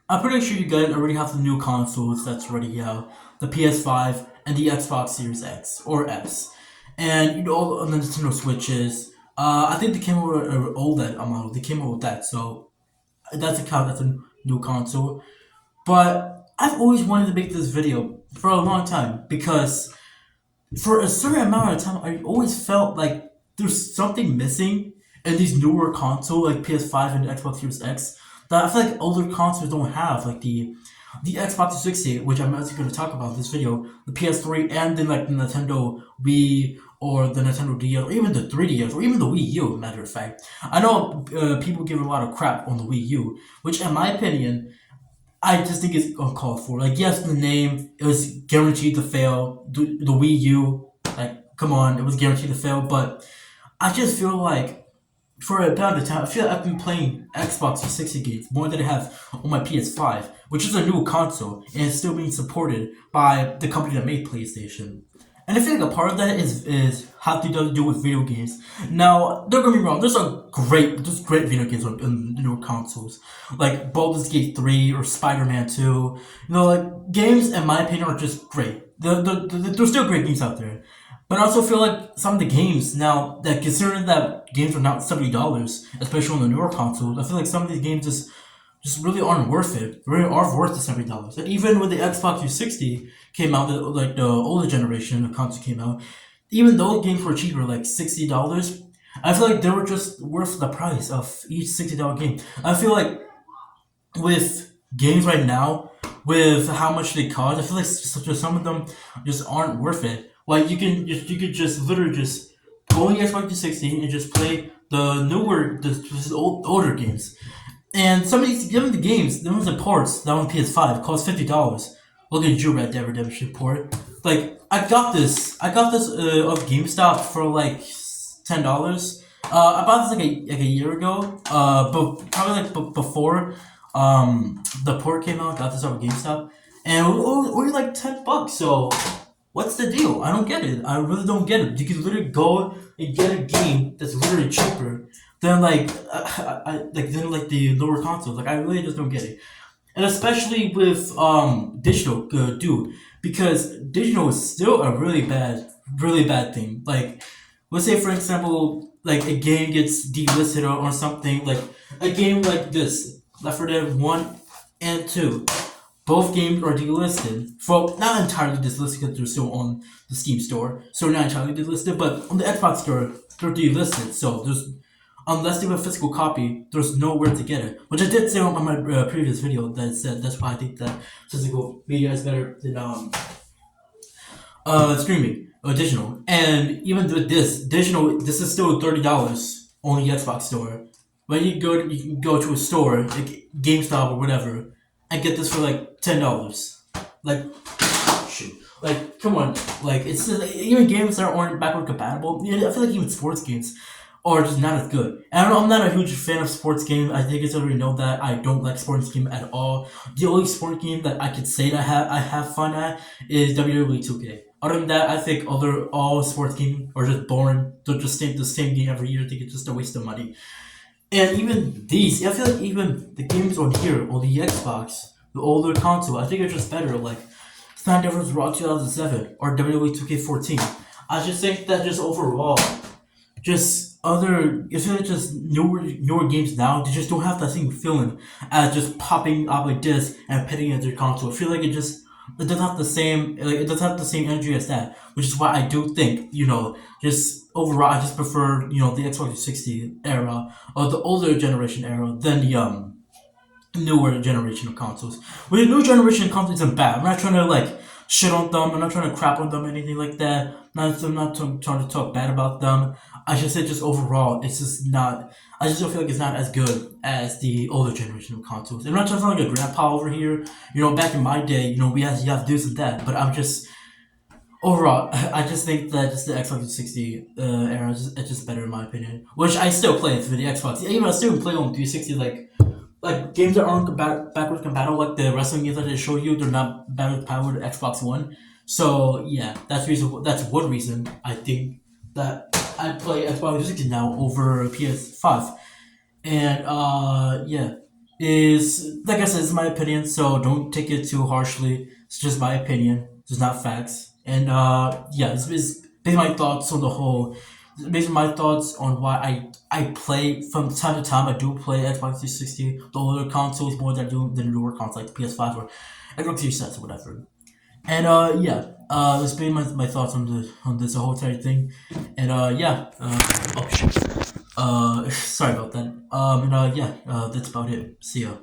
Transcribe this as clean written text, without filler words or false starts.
I'm pretty sure you guys already have the new consoles that's already out, the PS5 and the Xbox Series X or S, and all the Nintendo Switches. I think they came out with an OLED model. They came out with that, so that's a count as a new console. But I've always wanted to make this video for a long time because for a certain amount of time, I always felt like there's something missing in these newer consoles like PS5 and Xbox Series X that I feel like older consoles don't have, like the Xbox 360, which I'm actually going to talk about in this video, the PS3, and then like the Nintendo Wii or the Nintendo DS, or even the 3DS, or even the Wii U. Matter of fact, I know people give a lot of crap on the Wii U, which, in my opinion, I just think it's uncalled for. Like, yes, the name, it was guaranteed to fail. The Wii U, like, come on, it was guaranteed to fail. But I just feel like for a period of time, I feel like I've been playing Xbox 360 games more than I have on my PS5, which is a new console and it's still being supported by the company that made PlayStation. And I feel like a part of that is how to do with video games. Now, don't get me wrong. There's great video games on newer consoles, like Baldur's Gate 3 or Spider-Man 2. Like games, in my opinion, are just great. There's still great games out there, but I also feel like some of the games now, that considering that games are not $70, especially on the newer consoles, I feel like some of these games just really aren't worth it. Really are worth the $70. And even when the Xbox 360 came out, like the older generation of console came out, even those games were cheaper, like $60. I feel like they were just worth the price of each $60 game. I feel like with games right now, with how much they cost, I feel like some of them just aren't worth it. Like you could just literally just go on the Xbox 360 and just play the newer, older games. And some of the games, some of the ports that on PS5 cost $50. Look at you, Red Dead Redemption port. Like I got this of GameStop for like $10. I bought this like a year ago. But probably like before the port came out. Got this off of GameStop, and it was only like $10. So what's the deal? I don't get it. I really don't get it. You can literally go and get a game that's literally cheaper than like the lower consoles. Like I really just don't get it, and especially with digital, dude, because digital is still a really bad thing. Like, let's say for example, like a game gets delisted or something. Like a game like this, Left 4 Dead 1 and 2. Both games are delisted. For not entirely delisted because they're still on the Steam store, so not entirely delisted. But on the Xbox store, they're delisted. So there's unless you have a physical copy, there's nowhere to get it. Which I did say on my previous video that said that's why I think that physical media is better than streaming or digital. And even with this digital, this is still $30 on the Xbox store. But you can go to a store like GameStop or whatever and get this for like $10. Like shoot. Like, come on. Like, it's even games that aren't backward compatible. I feel like even sports games are just not as good. And I'm not a huge fan of sports games. I think it's already know that I don't like sports game at all. The only sport game that I could say that I have fun at is WWE 2K. Other than that, I think all sports games are just boring. They're just the same game every year. I think it's just a waste of money. And even these, I feel like even the games on here, on the Xbox, the older console, I think are just better. Like Smackdown vs. Raw 2007 or WWE 2K14. I just think that just overall, just other, I feel like just newer games now, they just don't have that same feeling as just popping up a disc and pitting it to your console. I feel like it doesn't have the same it doesn't have the same energy as that, which is why I do think just overall I just prefer the Xbox 360 era or the older generation era than the newer generation of consoles. With the new generation of consoles isn't bad. I'm not trying to like shit on them. I'm not trying to crap on them or anything like that. I'm not trying to talk bad about them. I just say just overall, it's just not. I just don't feel like it's not as good as the older generation of consoles. I'm not trying to sound like a grandpa over here. Back in my day, we had you have to do this and that. But I'm just overall, I just think that just the Xbox 360 era it's just better in my opinion. Which I still play for the Xbox. Even I still play on 360 like games that aren't backwards compatible, like the wrestling games that they show you, they're not backwards compatible with Xbox One. So yeah, That's one reason I think that I play Xbox 360 now over PS5. And yeah. is like I said, it's my opinion, so don't take it too harshly. It's just my opinion, it's not facts. And yeah, it's based on my thoughts on the whole. Based on my thoughts on why I play from time to time. I do play Xbox 360, the older consoles more than I do the newer consoles like the PS5 or Xbox Series X or whatever. And yeah, that's been my thoughts on this whole entire thing. And yeah, oh shit. Sorry about that. And yeah, that's about it. See ya.